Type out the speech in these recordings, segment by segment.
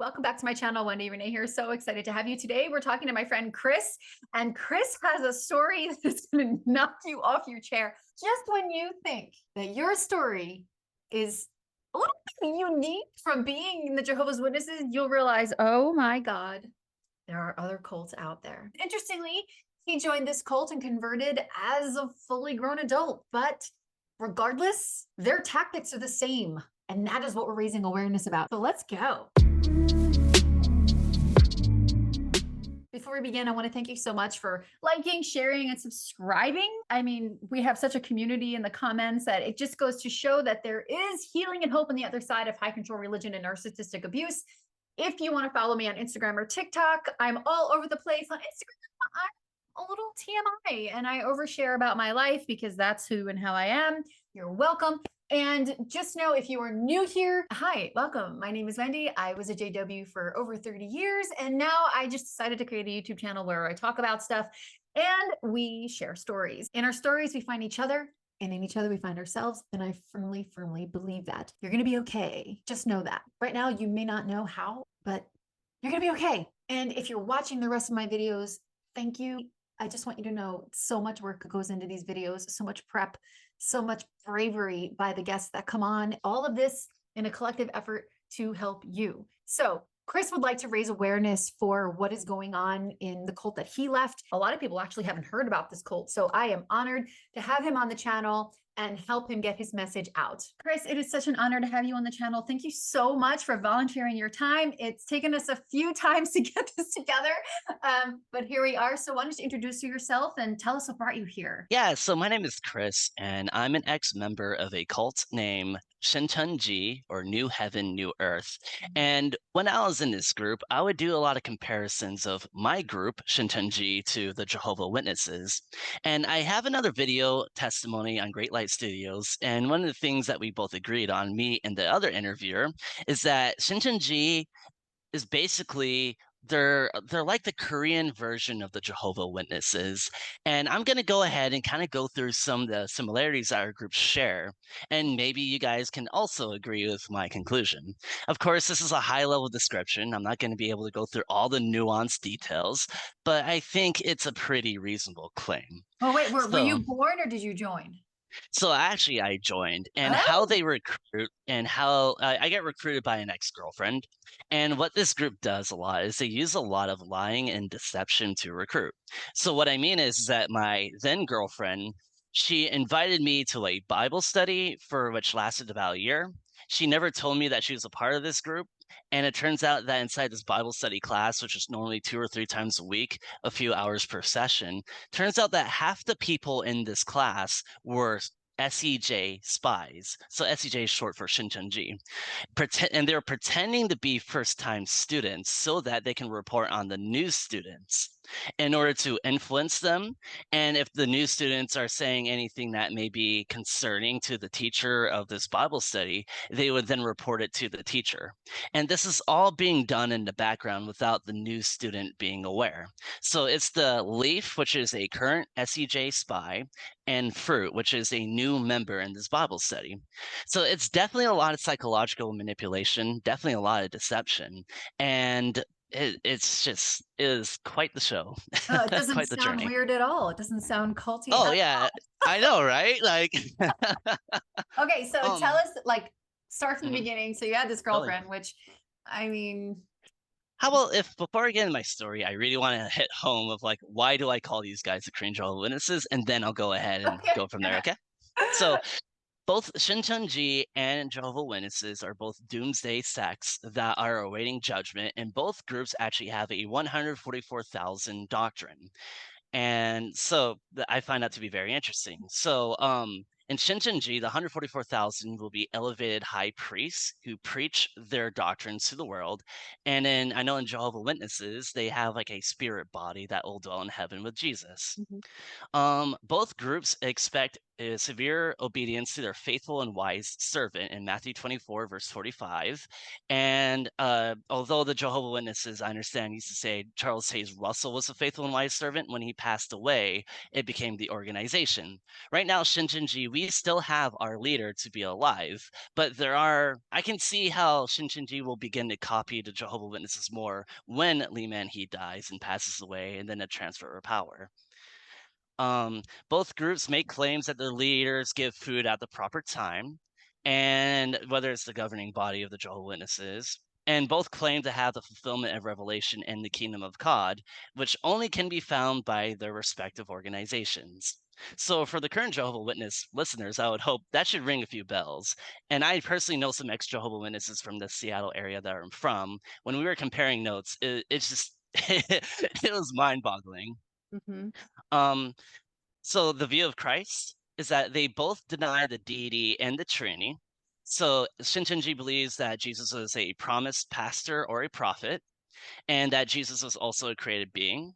Welcome back to my channel. Wendy Renee here. So excited to have you today. We're talking to my friend Chris, and Chris has a story that's going to knock you off your chair. Just when you think that your story is a little bit unique from being in the Jehovah's Witnesses, you'll realize, oh my God, there are other cults out there. Interestingly, he joined this cult and converted as a fully grown adult, but regardless, their tactics are the same. And that is what we're raising awareness about. So let's go. Before we begin, I want to thank you so much for liking, sharing, and subscribing. I mean, we have such a community in the comments that it just goes to show that there is healing and hope on the other side of high control religion and narcissistic abuse. If you want to follow me on Instagram or TikTok, I'm all over the place. On Instagram, I'm a little TMI and I overshare about my life because that's who and how I am. You're welcome. And just know, if you are new here, hi, welcome. My name is Wendy. I was a JW for over 30 years, and now I just decided to create a YouTube channel where I talk about stuff and we share stories. In our stories, we find each other, and in each other, we find ourselves. And I firmly, firmly believe that you're going to be okay. Just know that. Right now, you may not know how, but you're going to be okay. And if you're watching the rest of my videos, thank you. I just want you to know so much work goes into these videos, so much prep, so much bravery by the guests that come on, all of this in a collective effort to help you. So Chris would like to raise awareness for what is going on in the cult that he left. A lot of people actually haven't heard about this cult. So I am honored to have him on the channel and help him get his message out. Chris, it is such an honor to have you on the channel. Thank you so much for volunteering your time. It's taken us a few times to get this together, but here we are. So why don't you introduce yourself and tell us what brought you here? Yeah, so my name is Chris, and I'm an ex-member of a cult named Shincheonji, or New Heaven, New Earth. And when I was in this group, I would do a lot of comparisons of my group, Shincheonji, to the Jehovah Witnesses. And I have another video testimony on Great Light Studios, and one of the things that we both agreed on, me and the other interviewer, is that Shincheonji is basically they're like the Korean version of the Jehovah Witnesses. And I'm gonna go ahead and kind of go through some of the similarities our groups share, and maybe you guys can also agree with my conclusion. Of course, this is a high-level description. I'm not going to be able to go through all the nuanced details, but I think it's a pretty reasonable claim. Oh, wait, were So you born or did you join? so actually, I joined, and how Oh, they recruit, and how I get recruited by an ex-girlfriend. And what this group does a lot is they use a lot of lying and deception to recruit. So what I mean is that my then girlfriend, she invited me to a Bible study for which lasted about a year. She never told me that she was a part of this group. And it turns out that inside this Bible study class, which is normally 2 or 3 times a week, a few hours per session, turns out that half the people in this class were SCJ spies. So SCJ is short for Shincheonji. And they're pretending to be first-time students so that they can report on the new students in order to influence them. And if the new students are saying anything that may be concerning to the teacher of this Bible study, they would then report it to the teacher. And this is all being done in the background without the new student being aware. So it's the Leaf, which is a current SEJ spy, and Fruit, which is a new member in this Bible study. So it's definitely a lot of psychological manipulation, definitely a lot of deception, and it is quite the show, it doesn't quite the sound journey. weird at all. It doesn't sound culty Oh at yeah, I know, right? Like, all. Okay, so tell um, us, like, start from the mhm, beginning. So you had this totally. girlfriend, which, I mean, How about if before I get into my story, I really want to hit home of like why do I call these guys the Korean Jehovah's Witnesses, and then I'll go ahead and okay. go from there. Okay. So both Shincheonji and Jehovah Witnesses are both doomsday sects that are awaiting judgment, and both groups actually have a 144,000 doctrine. And so I find that to be very interesting. So in Shincheonji, the 144,000 will be elevated high priests who preach their doctrines to the world. And then I know in Jehovah Witnesses, they have like a spirit body that will dwell in heaven with Jesus. Mhm. Both groups expect severe obedience to their faithful and wise servant in Matthew 24, verse 45. And although the Jehovah Witnesses, I understand, used to say Charles Hayes Russell was a faithful and wise servant, when he passed away, it became the organization. Right now, Shincheonji, we still have our leader to be alive, but I can see how Shincheonji will begin to copy the Jehovah Witnesses more when Lee Man-hee dies and passes away, and then a transfer of power. Both groups make claims that their leaders give food at the proper time, and whether it's the governing body of the Jehovah Witnesses, and both claim to have the fulfillment of revelation in the kingdom of God, which only can be found by their respective organizations. So, for the current Jehovah Witness listeners, I would hope that should ring a few bells. And I personally know some ex Jehovah Witnesses from the Seattle area that I'm from. When we were comparing notes, it's just it was mind boggling. Mhm. Um, so the view of Christ is that they both deny the deity and the Trinity. So Shincheonji believes that Jesus was a promised pastor or a prophet, and that Jesus was also a created being.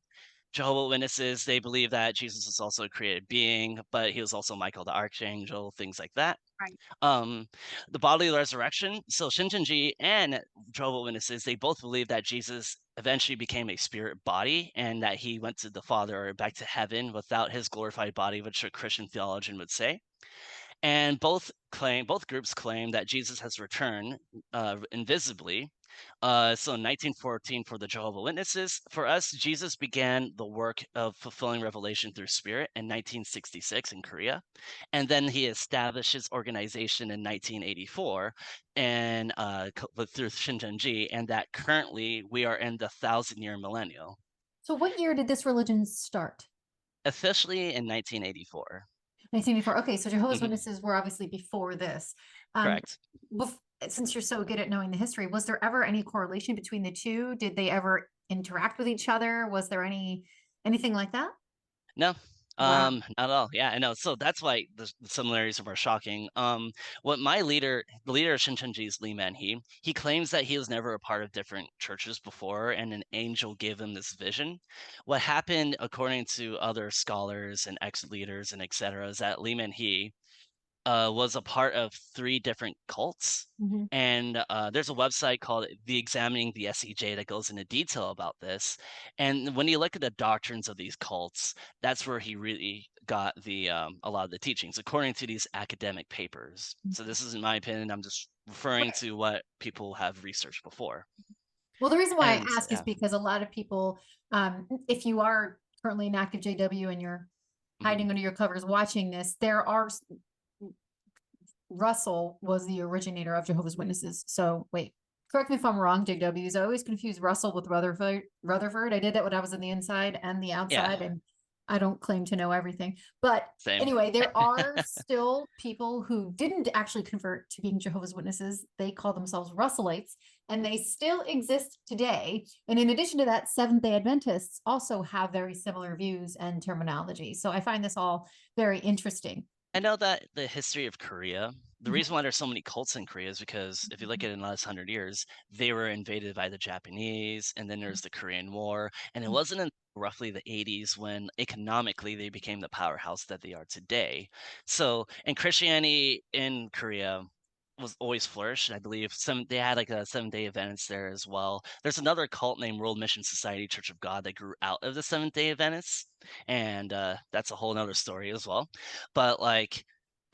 Jehovah Witnesses, they believe that Jesus was also a created being, but he was also Michael the Archangel, things like that. Right. Um, the bodily resurrection. So Shincheonji and Jehovah Witnesses, they both believe that Jesus eventually became a spirit body and that he went to the Father or back to heaven without his glorified body, which a Christian theologian would say. And both groups claim that Jesus has returned invisibly. So in 1914 for the Jehovah Witnesses, for us, Jesus began the work of fulfilling revelation through spirit in 1966 in Korea. And then he established his organization in 1984 and through Shincheonji, and that currently we are in the 1,000-year millennial. So what year did this religion start? Officially in 1984. 1984. Okay, so Jehovah's Mhm. Witnesses were obviously before this. Um, Correct. since you're so good at knowing the history, was there ever any correlation between the two? Did they ever interact with each other? Was there anything like that? No, Wow. not at all. Yeah, I know. So that's why the similarities are shocking. What the leader of Shincheonji's Lee Man-hee, he claims that he was never a part of different churches before, and an angel gave him this vision. What happened, according to other scholars and ex-leaders and etc., is that Lee Man-hee was a part of 3 different cults, Mhm. and, there's a website called The Examining the SCJ that goes into detail about this, and when you look at the doctrines of these cults, that's where he really got a lot of the teachings, according to these academic papers. So this isn't my opinion, I'm just referring Right. to what people have researched before, Well, the reason why I and ask is yeah. because a lot of people, if you are currently an active JW and you're Mhm. hiding under your covers watching this, Russell was the originator of Jehovah's Witnesses. So wait, correct me if I'm wrong, JWs. I always confuse Russell with Rutherford. Rutherford. I did that when I was on the inside and the Yeah, outside, and I don't claim to know everything. But same. anyway, there are still people who didn't actually convert to being Jehovah's Witnesses. They call themselves Russellites, and they still exist today. And in addition to that, Seventh-day Adventists also have very similar views and terminology. So I find this all very interesting. I know that the history of Korea, the Mhm. reason why there's so many cults in Korea is because if you look at it in the last 100 years, they were invaded by the Japanese, and then there's the Korean War, and it wasn't in roughly the 80s when economically they became the powerhouse that they are today. So, and Christianity in Korea was always flourished. I believe they had like a 7 Day Adventist there as well. There's another cult named World Mission Society Church of God that grew out of the Seventh Day Adventists, and that's a whole nother story as well. But like,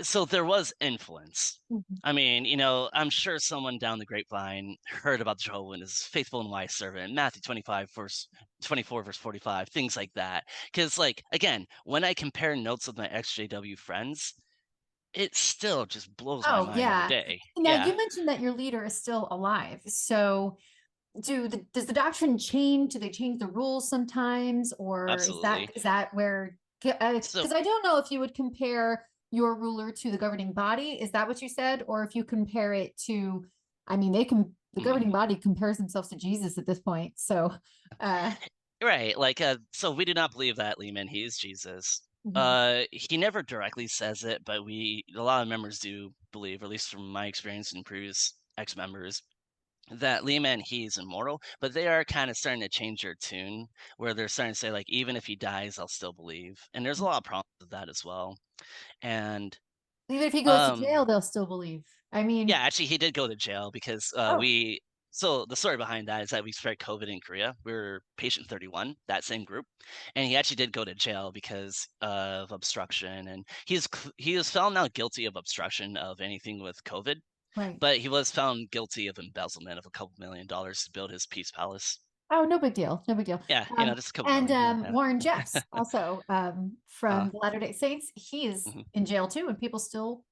so there was influence. Mhm. I mean, I'm sure someone down the grapevine heard about the Jehovah Witnesses, faithful and wise servant, Matthew 25, verse 24, verse 45, things like that. Because, like, again, when I compare notes with my XJW friends, it still just blows my Oh, mind every yeah. day. Now Yeah, you mentioned that your leader is still alive. So does the doctrine change? Do they change the rules sometimes? Or is absolutely. that where, So, because I don't know if you would compare your ruler to the governing body. Is that what you said? Or if you compare it to, I mean, the mm, governing body compares themselves to Jesus at this point. So uh right, like, so we do not believe that Lehman, he is Jesus. mhm. He never directly says it, but a lot of members do believe, or at least from my experience and previous ex-members, that Lee Man he's immortal, but they are kind of starting to change their tune where they're starting to say like even if he dies, I'll still believe. And there's a lot of problems with that as well. And Even if he goes to um jail, they'll still believe. I yeah, mean, actually he did go to jail because oh, we so the story behind that is that we spread COVID in Korea. We were patient 31, that same group, and he actually did go to jail because of obstruction, and he is found now guilty of obstruction of anything with COVID, right. but he was found guilty of embezzlement of a couple $1 million to build his peace palace. Oh, no big deal. No big deal. Yeah, just a couple And million. Yeah, Warren Jeffs, also uh, from the Latter-day Saints, he's mhm. in jail too, and people still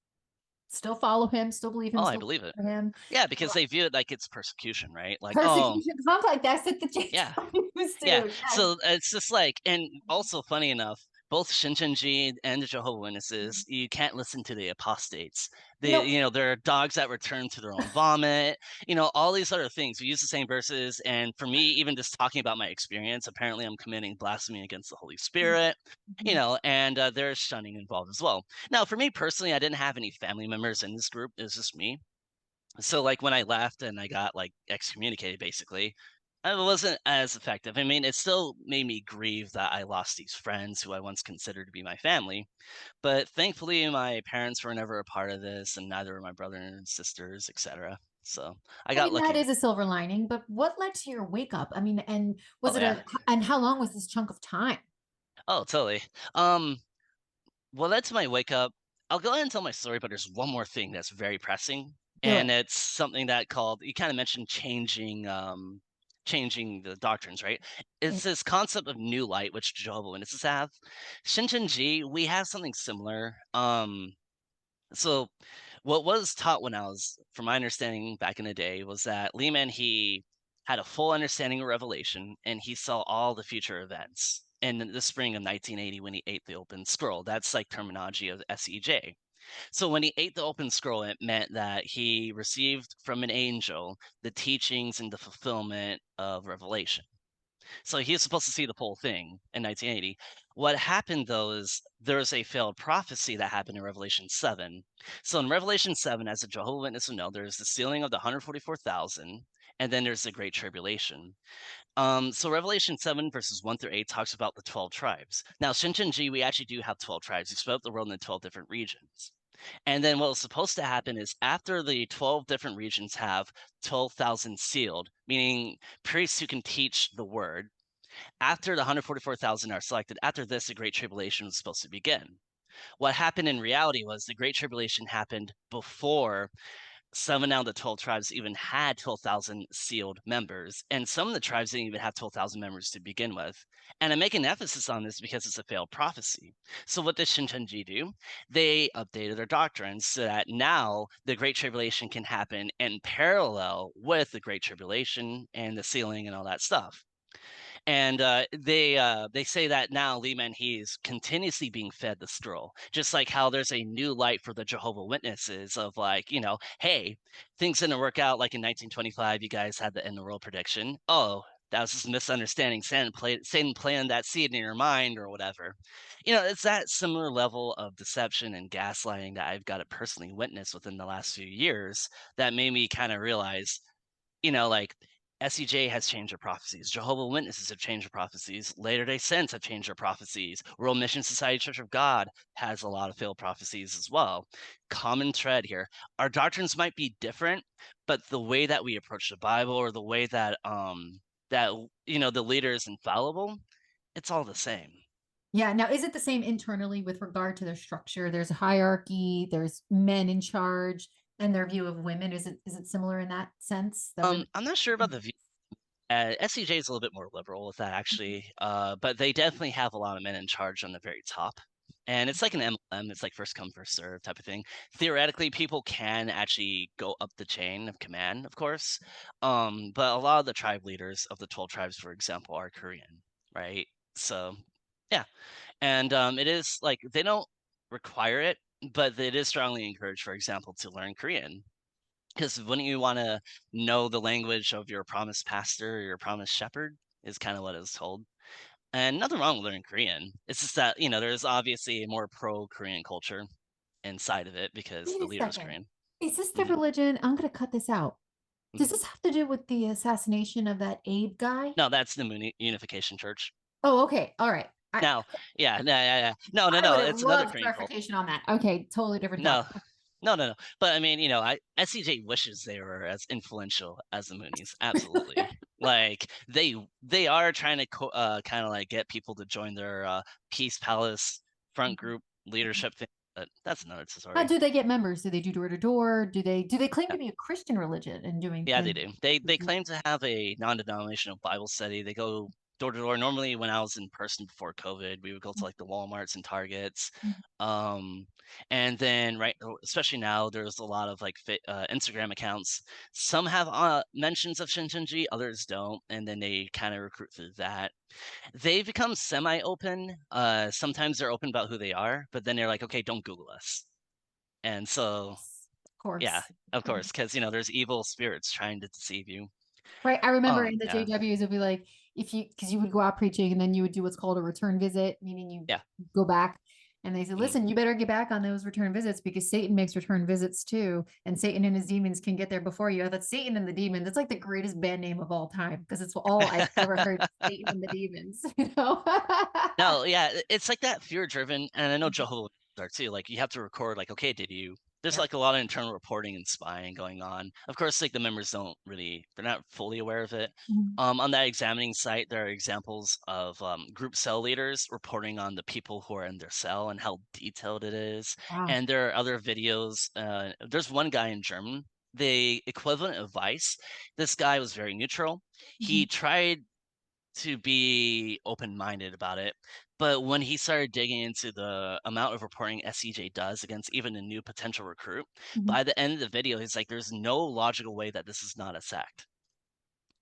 follow him, still believe him, Oh, I still believe it. for him. Yeah, because they view it like it's persecution, right? Like, oh, Persecution complex. That's what the yeah, James do. yeah. Yes. So it's just like, and also funny enough, both Shincheonji and the Jehovah Witnesses, you can't listen to the apostates. Nope. There are dogs that return to their own vomit. All these other things. We use the same verses, and for me, even just talking about my experience, apparently I'm committing blasphemy against the Holy Spirit. Mhm. And there's shunning involved as well. Now, for me personally, I didn't have any family members in this group. It was just me. So, like, when I left and I got, like, excommunicated, basically, it wasn't as effective. I mean, it still made me grieve that I lost these friends who I once considered to be my family, but thankfully, my parents were never a part of this, and neither were my brother and sisters, etc. So, I I got mean, that lucky. is a silver lining, but what led to your wake up? I mean, and was Oh, it yeah. and how long was this chunk of time? Oh, totally. Um, well, that's my wake up. I'll go ahead and tell my story, but there's one more thing that's very pressing, Do it. and it's something that called you kind of mentioned changing the doctrines, right? It's Right. this concept of new light, which Jehovah Witnesses have. Shincheonji, we have something similar. So what was taught when I was, from my understanding back in the day, was that Lehman he had a full understanding of Revelation, and he saw all the future events. In the spring of 1980, when he ate the open scroll, that's like terminology of SCJ. So when he ate the open scroll, it meant that he received from an angel the teachings and the fulfillment of Revelation. So he was supposed to see the whole thing in 1980. What happened though is there was a failed prophecy that happened in Revelation 7. So in Revelation 7, as a Jehovah Witness will know, there's the sealing of the 144,000, and then there's the Great Tribulation. So Revelation 7 verses 1 through 8 talks about the 12 tribes. Now, Shincheonji, we actually do have 12 tribes. We split up the world into 12 different regions. And then what was supposed to happen is after the 12 different regions have 12,000 sealed, meaning priests who can teach the word, after the 144,000 are selected, after this, the Great Tribulation was supposed to begin. What happened in reality was the Great Tribulation happened before 7 out of the 12 tribes even had 12,000 sealed members, and some of the tribes didn't even have 12,000 members to begin with. And I'm making emphasis on this because it's a failed prophecy. So what did Shincheonji do? They updated their doctrines so that now the Great Tribulation can happen in parallel with the Great Tribulation and the sealing and all that stuff. And they say that now Lee Man-hee is continuously being fed the scroll, just like how there's a new light for the Jehovah Witnesses of like, hey, things didn't work out like in 1925. You guys had the end of the world prediction. Oh, that was just a misunderstanding. Satan planted that seed in your mind or whatever. It's that similar level of deception and gaslighting that I've got to personally witness within the last few years that made me kind of realize like SCJ has changed their prophecies. Jehovah Witnesses have changed their prophecies. Later Day Saints have changed their prophecies. World Mission Society Church of God has a lot of failed prophecies as well. Common thread here. Our doctrines might be different, but the way that we approach the Bible or the way that the leader is infallible, it's all the same. Yeah. Now, is it the same internally with regard to their structure? There's a hierarchy, there's men in charge, and their view of women. Is it similar in that sense? That women. I'm not sure about the view. SCJ is a little bit more liberal with that actually, but they definitely have a lot of men in charge on the very top. And it's like an MLM, it's like first come, first serve type of thing. Theoretically, people can actually go up the chain of command, of course. But a lot of the tribe leaders of the 12 tribes, for example, are Korean, right? So, yeah. And it is like they don't require it, but it is strongly encouraged, for example, to learn Korean. Because wouldn't you want to know the language of your promised pastor or your promised shepherd? Is kind of what I was told. And nothing wrong with learning Korean. It's just that, there's obviously a more pro Korean culture inside of it because Wait the a leader is second. Korean. Is this the Mhm. religion? I'm going to cut this out. Does this have to do with the assassination of that Abe guy? No, that's the Unification Church. Oh, okay. All right. Now, yeah. No, I would have it's another loved Korean cult. clarification on that. Okay, totally different No, topic. no. But I mean, SCJ wishes they were as influential as the Moonies. Absolutely. Like they are trying to kind of like get people to join their Peace Palace front group leadership thing. But that's another How story. do they get members? Do they do door to door? Do they claim to be a Christian religion and doing Yeah, they and do. They claim to have a non-denominational Bible study. They go door to door. Normally, when I was in person before COVID, we would go to like the Walmarts and Targets. Um, and then especially now, there's a lot of like Instagram accounts. Some have mentions of Shincheonji, others don't, and then they kind of recruit through that. They become semi-open. Sometimes they're open about who they are, but then they're like, okay, don't Google us. And so Yes, of yeah, course. of course, because there's evil spirits trying to deceive you. Right. I remember in the Yeah, JWs, it'd be like, because you would go out preaching and then you would do what's called a return visit, meaning you yeah, go back and they said, mhm. listen, you better get back on those return visits because Satan makes return visits too. And Satan and his demons can get there before you. That's Satan and the demon. That's like the greatest band name of all time because it's all I've ever heard. Satan and the demons, you know? No, yeah, it's like that fear-driven, and I know Jehovah Witnesses are too. Like you have to record, like, okay, did you? There's Yep. like a lot of internal reporting and spying going on. Of course, like the members they're not fully aware of it. Mhm. On that examining site, there are examples of group cell leaders reporting on the people who are in their cell and how detailed it is. Wow. And there are other videos. There's one guy in German, the equivalent of Vice. This guy was very neutral. He Mhm. tried to be open-minded about it. But when he started digging into the amount of reporting SCJ does against even a new potential recruit, Mhm. by the end of the video, he's like, "There's no logical way that this is not a sect."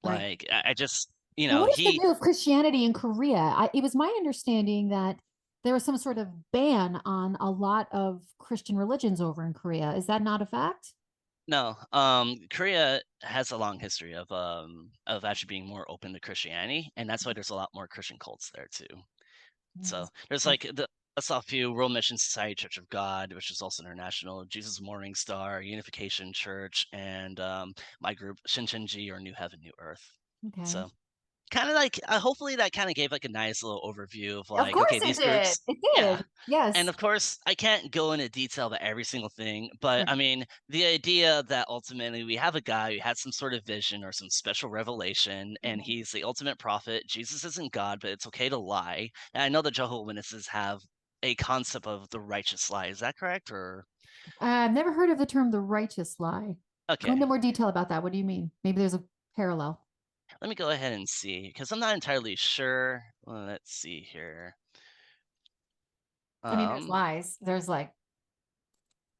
Right. Like, I just, And what is the he view of Christianity in Korea? It was my understanding that there was some sort of ban on a lot of Christian religions over in Korea. Is that not a fact? no, Korea has a long history of actually being more open to Christianity, and that's why there's a lot more Christian cults there too. So Yes. there's like that's a few World Mission Society Church of God, which is also international, Jesus Morning Star, Unification Church, and my group Shincheonji or New Heaven, New Earth. Okay. So kind of like hopefully that kind of gave like a nice little overview of Of like, okay, course it these did. groups, It yeah. did. And Yes. of course, I can't go into detail about every single thing, but I Right. mean, the idea that ultimately we have a guy who had some sort of vision or some special revelation, and Mhm. he's the ultimate prophet. Jesus isn't God, but it's okay to lie. And I know the Jehovah Witnesses have a concept of the righteous lie. Is that correct? Or I've never heard of the term the righteous lie. Go okay, into more detail about that. What do you mean? Maybe there's a parallel. let me go ahead and see because I'm not entirely sure. Well, let's see here. I mean, there's Um, lies. There's like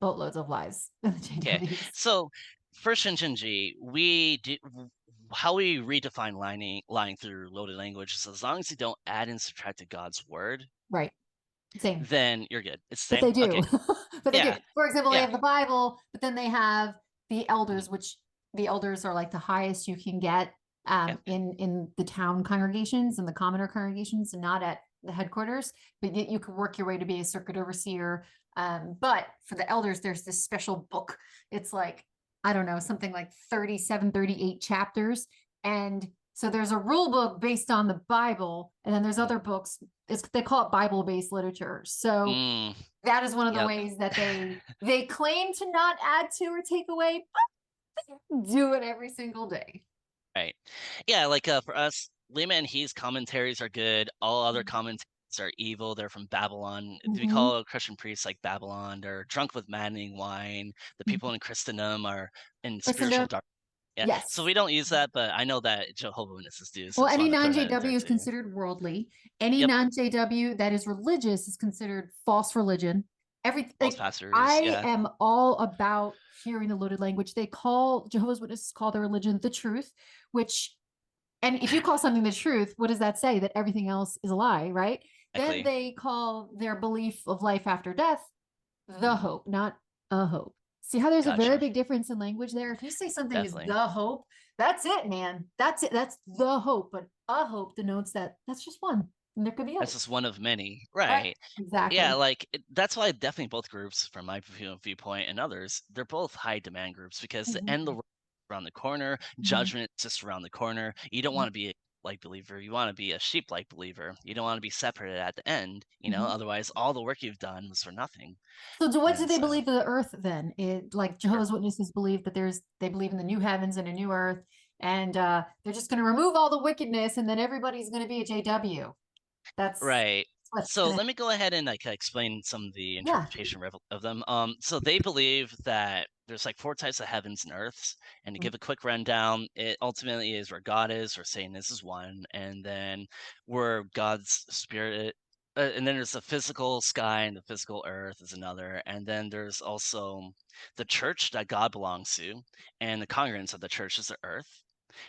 boatloads of lies in the Okay, JWs. so for Shincheonji, how we redefine lying through loaded language is as long as you don't add and subtract to God's word, Right. Same. then you're good. It's the But same. they do. Okay, But they do. yeah, For example, they yeah, have the Bible, but then they have the mhm, elders, which the elders are like the highest you can get yeah, in the town congregations and the commoner congregations, and not at the headquarters. But you can work your way to be a circuit overseer. But for the elders, there's this special book. It's like, I don't know, something like 37, 38 chapters. And so there's a rule book based on the Bible, and then there's mhm, other books. They call it Bible-based literature. So mm, that is one of the yep, ways that they claim to not add to or take away, but they do it every single day. right, yeah. Like for us, Lima and He's commentaries are good. All other commentaries are evil. They're from Babylon. We Mm-hmm. call Christian priests like Babylon. They're drunk with maddening wine. The people in Christendom are in spiritual Christendom, dark. Yeah, so yes. we don't use that, but I know that Jehovah Witnesses do, so Well, just any wanted to throw that in there non-JW is too. considered worldly. Any Yep, non-JW that is religious is considered false religion. Every false like pastors, I yeah, am all about hearing the loaded language. They call Jehovah's Witnesses call their religion the truth, which and if you call something the truth, what does that say? That everything else is a lie, right? Then exactly. they call their belief of life after death the hope, not a hope. See how there's a very Gotcha, big difference in language there? If you say something is definitely. the hope, that's it, man. That's it. That's the hope. But a hope denotes that that's just one. And there could be That's others. just one of many, Right. right? Yeah, Exactly. like that's why definitely both groups, from my viewpoint and others, they're both high demand groups because the end of the Mhm. world around the corner. Mhm. Judgment is just around the corner. You don't Mhm. want to be a like believer. You want to be a sheep like believer. You don't want to be separated at the end. Mhm. Otherwise, all the work you've done was for nothing. So, what do And they so, believe of the earth then? Like sure. Jehovah's Witnesses believe that they believe in the new heavens and a new earth, and they're just going to remove all the wickedness, and then everybody's going to be a JW. That's Right. what's So going to, let me go ahead and like explain some of the yeah. interpretation of them. So they believe that there's like four types of heavens and earths, and to Mhm. give a quick rundown, it ultimately is where God is, where Satan is one, and then where God's spirit. And then there's the physical sky and the physical earth is another, and then there's also the church that God belongs to, and the congregants of the church is the earth.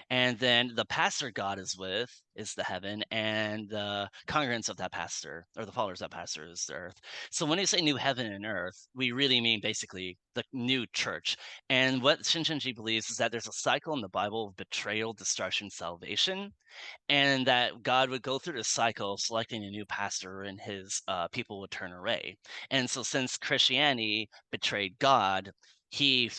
And then the pastor God is with is the heaven, and the congregants of that pastor, or the followers of that pastor, is the earth. So when you say new heaven and earth, we really mean basically the new church. And what Shincheonji believes is that there's a cycle in the Bible of betrayal, destruction, salvation, and that God would go through the cycle of selecting a new pastor and his people would turn away. And so since Christianity betrayed God, he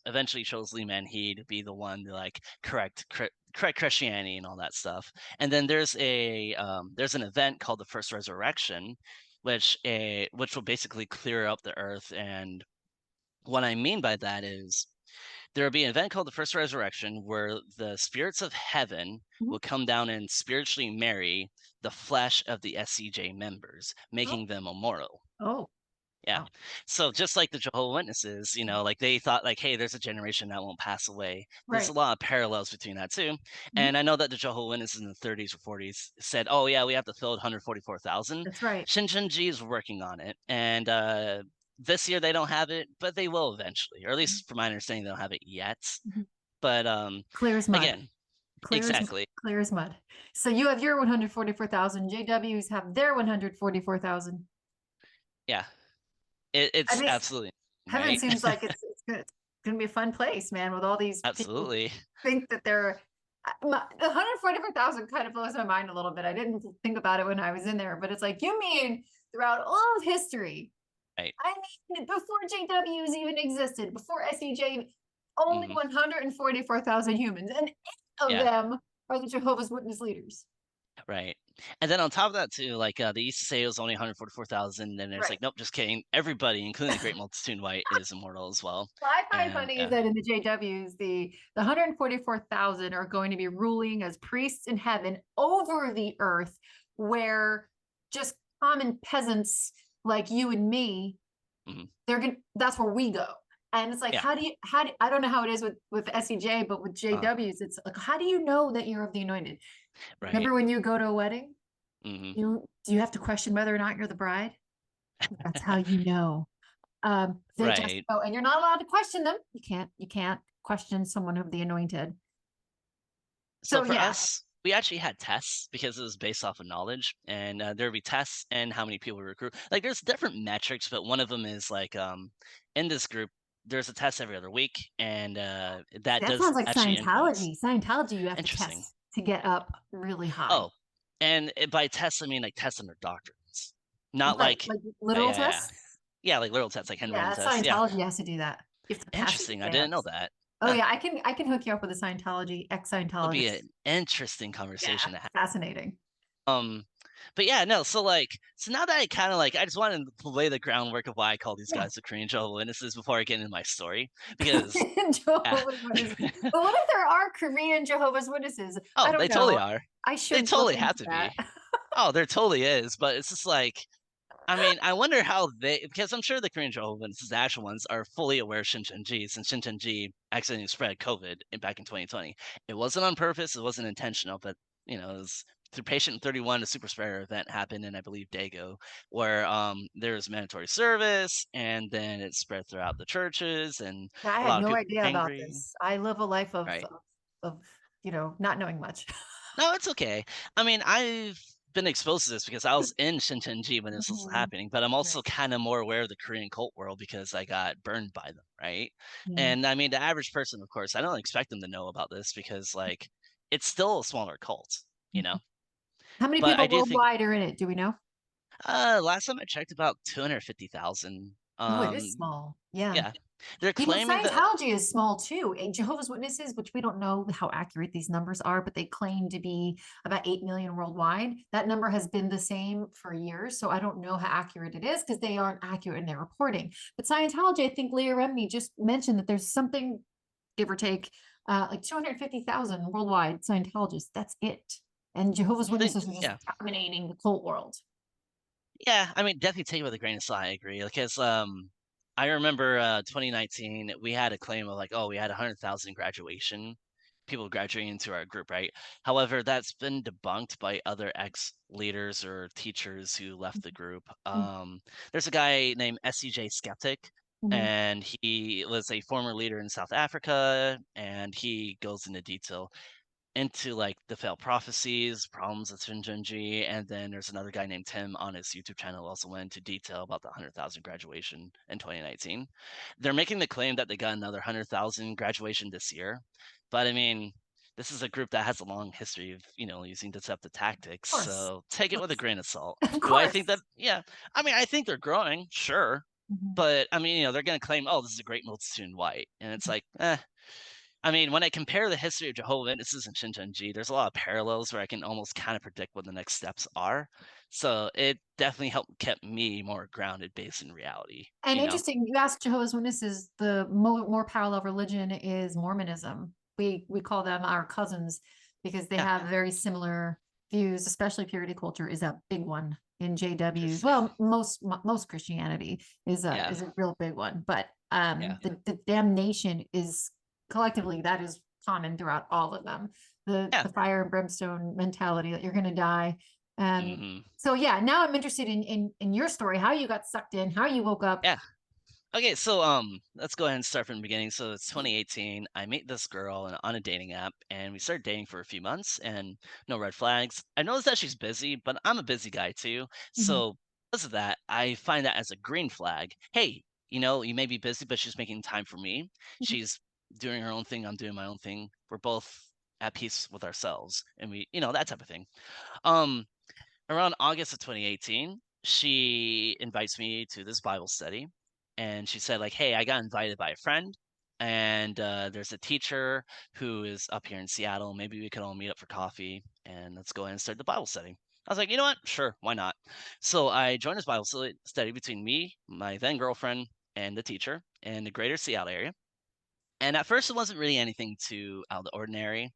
eventually chose Lee Man-hee to be the one to like correct Christianity and all that stuff. And then there's an event called the First Resurrection, which will basically clear up the earth. And what I mean by that is there will be an event called the First Resurrection where the spirits of heaven Mhm. will come down and spiritually marry the flesh of the SCJ members, Oh, making them immortal. oh, Yeah. wow. So just like the Jehovah Witnesses, like they thought like, hey, there's a generation that won't pass away. There's a Right. lot of parallels between that too. Mhm. And I know that the Jehovah Witnesses in the 30s or 40s said, oh yeah, we have to fill 144,000. That's right. Shincheonji is working on it. And this year they don't have it, but they will eventually. Or at Mhm. least from my understanding, they don't have it yet. Mhm. But Clear as mud. again, Clear as exactly. clear as mud. So you have your 144,000. JWs have their 144,000. Yeah. I It's mean, absolutely heaven right. seems like it's gonna be a fun place, man, with all these people Absolutely. think that they're the 144,000 kind of blows my mind a little bit. I didn't think about it when I was in there, but it's like, you mean throughout all of history, Right. I mean, before JWs even existed, before SCJ, only Hmm. 144,000 humans, and 8 of Yeah. them are the Jehovah's Witness leaders. Right. And then on top of that too, like they used to say it was only 144,000, and there's Right. like, nope, just kidding. Everybody, including the Great Multitude White, is immortal as well. What I find And funny is yeah, that in the JWs, the 144,000 are going to be ruling as priests in heaven over the earth, where just common peasants like you and me, hmm, that's where we go. And it's like, yeah, I don't know how it is with SEJ, but with uh, JWs, it's like, how do you know that you're of the anointed? right. Remember when you go to a wedding, Hmm. do you have to question whether or not you're the bride? That's how you know. They just Right. go, and you're not allowed to question them. You can't question someone of the anointed. So So for yeah, us, we actually had tests because it was based off of knowledge, and there would be tests and how many people we recruit. Like there's different metrics, but one of them is like in this group, there's a test every other week, and that that does sounds like actually influence. Scientology, you have to Interesting. test to get up really high. Oh, and by tests, I mean like tests on their doctrines, not Right, like like yeah, literal yeah, yeah, tests. yeah, like literal tests, like handwritten Yeah, tests. Yeah, Scientology has to do that. You have to pass the interesting. I didn't know exams. that. Oh Huh. yeah, I can hook you up with a It'll be ex-Scientologist. an interesting Yeah, conversation to have. fascinating. Um, but yeah, no. So now that I kind of like, I just wanted to lay the groundwork of why I call these Yeah. guys the Korean Jehovah Witnesses before I get into my story, because yeah. Jehovah's Witnesses. But what if there are Korean Jehovah's Witnesses? I Oh, don't they totally know. are. I They should look totally into have to that. be. Oh, there totally is. But it's just like I mean, I wonder how they because I'm sure the Korean Jehovah's Witnesses, the actual ones, are fully aware of Shincheonji since Shincheonji accidentally spread COVID back in 2020. It wasn't on purpose, it wasn't intentional, but it was through Patient 31, a super spreader event happened in I believe Dago, where there was mandatory service and then it spread throughout the churches and Yeah, I a had lot of no people were idea about angry. this. I live a life Right. of not knowing much. No, it's okay. I mean, I've been exposed to this because I was in Shincheonji when this was Mhm. happening, but I'm Right. also kind of more aware of the Korean cult world because I got burned by them, right? Yeah. And I mean, the average person, of course, I don't expect them to know about this because, like, it's still a smaller cult, you know? Mhm. How many But I people do think, worldwide are in it? Do we know? last time I checked, about 250,000. Oh, it is small. Yeah. Yeah. They're You know, claiming that Scientology is small too. Jehovah's Witnesses, which we don't know how accurate these numbers are, but they claim to be about 8 million worldwide. That number has been the same for years. So I don't know how accurate it is because they aren't accurate in their reporting. But Scientology, I think Leah Remini just mentioned that there's something, give or take, like 250,000 worldwide Scientologists. That's it. And Jehovah's they, Witnesses are just yeah. dominating the cult world. Yeah, I mean, definitely take it with a grain of salt. I agree. Because I remember 2019, we had a claim of like, oh, we had 100,000 graduation people graduating into our group, right? However, that's been debunked by other ex leaders or teachers who left the group. There's a guy named SCJ Skeptic, Mhm. and he was a former leader in South Africa, and he goes into detail into like the failed prophecies, problems with Shincheonji, and then there's another guy named Tim on his YouTube channel also went into detail about the 100,000 graduation in 2019. They're making the claim that they got another 100,000 graduation this year, but I mean, this is a group that has a long history of using deceptive tactics, Of course. so take it with a grain of salt. Of Do I think course. that? Yeah, I mean, I think they're growing, sure, Mhm. but I mean, they're going to claim, oh, this is a great multitude in white, and it's like, I mean, when I compare the history of Jehovah Witnesses and Shincheonji, there's a lot of parallels where I can almost kind of predict what the next steps are. So it definitely helped kept me more grounded based in reality, And you know? interesting, you ask Jehovah's Witnesses, the more parallel religion is Mormonism. We call them our cousins because they Yeah, have very similar views, especially purity culture is a big one in JWs. interesting. Well, most Christianity Yeah, is a real big one, but yeah, the damnation is collectively that is common throughout all of them. yeah. The fire and brimstone mentality that you're going to die. Hmm. So yeah, now I'm interested in your story, how you got sucked in, how you woke up. Yeah. Okay, so let's go ahead and start from the beginning. So it's 2018. I meet this girl on a dating app, and we started dating for a few months, and no red flags. I noticed that she's busy, but I'm a busy guy too. Mhm, So because of that, I find that as a green flag. Hey, you may be busy, but she's making time for me. mhm, She's doing her own thing. I'm doing my own thing. We're both at peace with ourselves, and that type of thing. Um, Around August of 2018, she invites me to this Bible study, and she said like, "Hey, I got invited by a friend, and there's a teacher who is up here in Seattle. Maybe we could all meet up for coffee, and let's go ahead and start the Bible study." I was like, "You know what? Sure, why not?" So I joined this Bible study between me, my then girlfriend, and the teacher in the greater Seattle area. And at first, it wasn't really anything too out of the ordinary.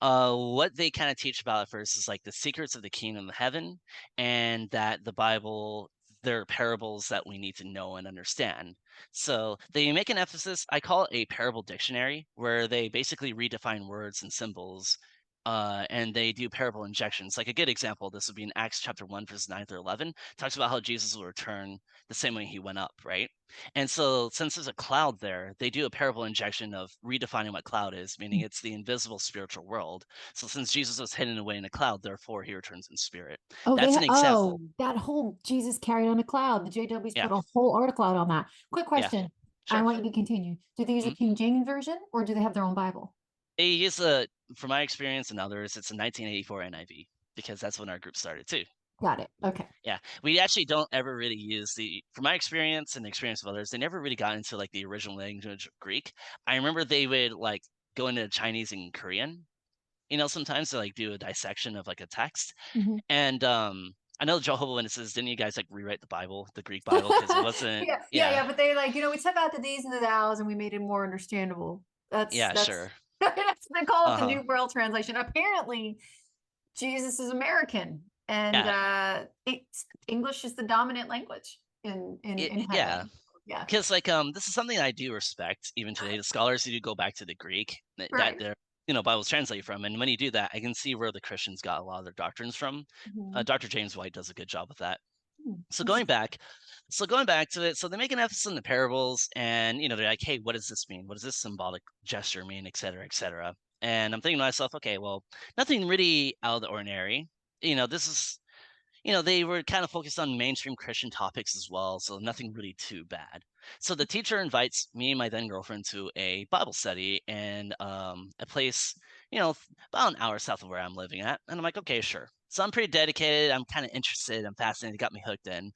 What they kind of teach about at first is like the secrets of the kingdom of heaven, and that the Bible, there are parables that we need to know and understand. So they make an emphasis, I call it a parable dictionary, where they basically redefine words and symbols. And they do parable injections. Like a good example, of this would be in Acts chapter 1, verse 9 through 11, talks about how Jesus will return the same way he went up, right? And so, since there's a cloud there, they do a parable injection of redefining what cloud is, meaning mhm. it's the invisible spiritual world. So, since Jesus was hidden away in a cloud, therefore he returns in spirit. Oh, That's an example. that whole Jesus carried on a cloud. The JWs Yeah, put a whole article out on that. Quick yeah, question. I sure. want you to continue. Do they use a Mhm. King James version or do they have their own Bible? They use from my experience and others, it's a 1984 NIV because that's when our group started too. Got it. Okay. Yeah, we actually don't ever really use from my experience and the experience of others, they never really got into like the original language of Greek. I remember they would like go into Chinese and Korean, sometimes to like do a dissection of like a text. Mhm. And I know Jehovah Witnesses, didn't you guys like rewrite the Bible, the Greek Bible, because it wasn't, Yeah. yeah, But they like, we took out the these and the thous and we made it more understandable. yeah, That's sure. they call it the Uh-huh. New World Translation. Apparently, Jesus is American and Yeah. English is the dominant language in Yeah. heaven. Yeah. Because like this is something I do respect even today. The scholars who do go back to the Greek that Right. their Bibles translate from, and when you do that, I can see where the Christians got a lot of their doctrines from. Mhm. Dr. James White does a good job with that. So going Interesting. back, going back to it, so they make an emphasis on the parables, and they're like, "Hey, what does this mean? What does this symbolic gesture mean, et cetera, et cetera?" And I'm thinking to myself, okay, well, nothing really out of the ordinary. This is they were kind of focused on mainstream Christian topics as well, so nothing really too bad. So the teacher invites me and my then girlfriend to a Bible study in a place, about an hour south of where I'm living at. And I'm like, okay, sure. So I'm pretty dedicated. I'm kind of interested. I'm fascinated. Got me hooked in.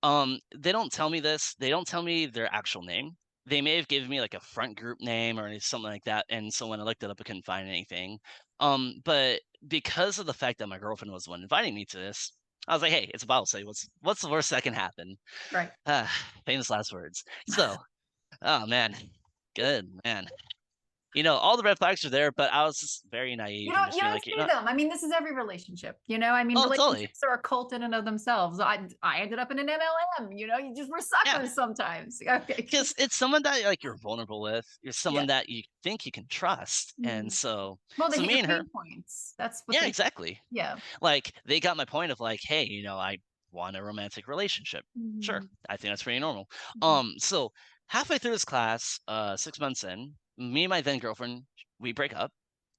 They don't tell me this. They don't tell me their actual name. they may have given me like a front group name or something like that, and so when I looked it up, I couldn't find anything. But because of the fact that my girlfriend was the one inviting me to this, I was like, "Hey, it's a Bible study. What's the worst that can happen?" Right. Ah, famous last words. So, oh man, good man. All the red flags are there, but I was just very You naive and don't just you being don't like, see them. I mean, this is every relationship, I mean, "Oh, totally, relationships are a cult in and of themselves. I ended up in an MLM, you just were yeah." suckers sometimes. Okay. Because it's someone that like you're vulnerable with. You're Yeah. someone that you think you can trust, and Mhm. so Well, they so hit me your and her, pain points. That's what yeah, they exactly. yeah. Like, they got my point of like, "Hey, I want a romantic relationship." Sure, Mhm. I think that's pretty normal. Mhm. So halfway through this class, 6 months in, me and my then girlfriend, we break up,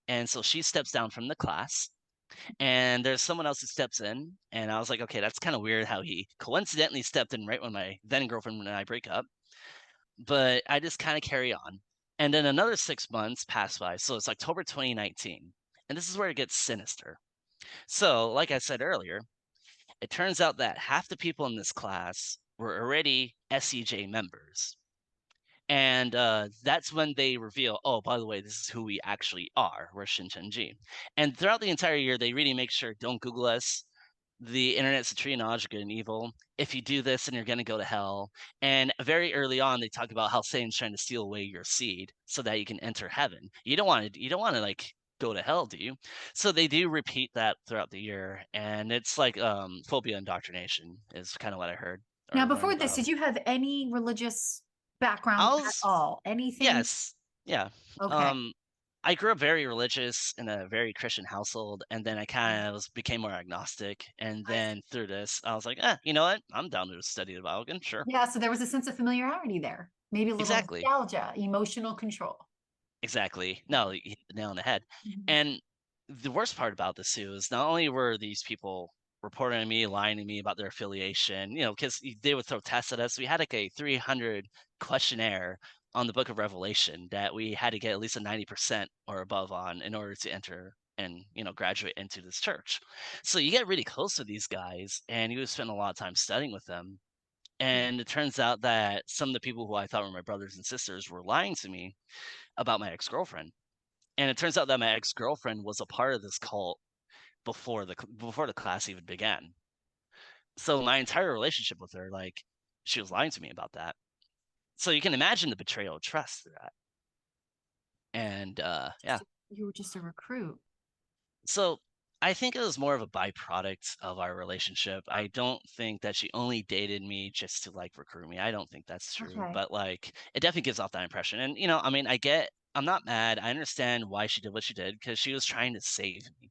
and so she steps down from the class, and there's someone else who steps in, and I was like, "Okay, that's kinda weird how he coincidentally stepped in right when my then girlfriend and I break up," but I just kinda carry on. And then another 6 months pass by, so it's October 2019, and this is where it gets sinister. So, like I said earlier, it turns out that half the people in this class were already SCJ members. And that's when they reveal, oh, by the way, this is who we actually are. We're Shincheonji. And throughout the entire year, they really make sure don't Google us. The internet's a tree of knowledge of good and evil. If you do this, then you're going to go to hell. And very early on, they talk about how Satan's trying to steal away your seed so that you can enter heaven. You don't want to. You don't want to like go to hell, do you? So they do repeat that throughout the year, and it's like phobia indoctrination is kind of what I heard Now, or learned before this, about. did you have any religious background I at was all? Anything? Yes. Yeah. Okay. Um, I grew up very religious in a very Christian household, and then I kind of became more agnostic. And I see. then through this, I was like, you know what? I'm down to study the Bible again. Sure. Yeah, so there was a sense of familiarity there. Maybe a little Exactly. nostalgia, emotional control. Exactly. No, you hit the nail on the head. Mhm. And the worst part about this too is not only were these people reporting on me, lying to me about their affiliation, because they would throw tests at us. We had like a 300 questionnaire on the Book of Revelation that we had to get at least a 90% or above on in order to enter and graduate into this church. So you get really close to these guys, and you would spend a lot of time studying with them. And it turns out that some of the people who I thought were my brothers and sisters were lying to me about my ex-girlfriend. And it turns out that my ex-girlfriend was a part of this cult before the class even began. So my entire relationship with her, like, she was lying to me about that. So you can imagine the betrayal of trust through that. And yeah. You were just a recruit. So I think it was more of a byproduct of our relationship. I don't think that she only dated me just to like recruit me. I don't think that's true. Okay. But like it definitely gives off that impression. And I mean, I'm not mad. I understand why she did what she did because she was trying to save me,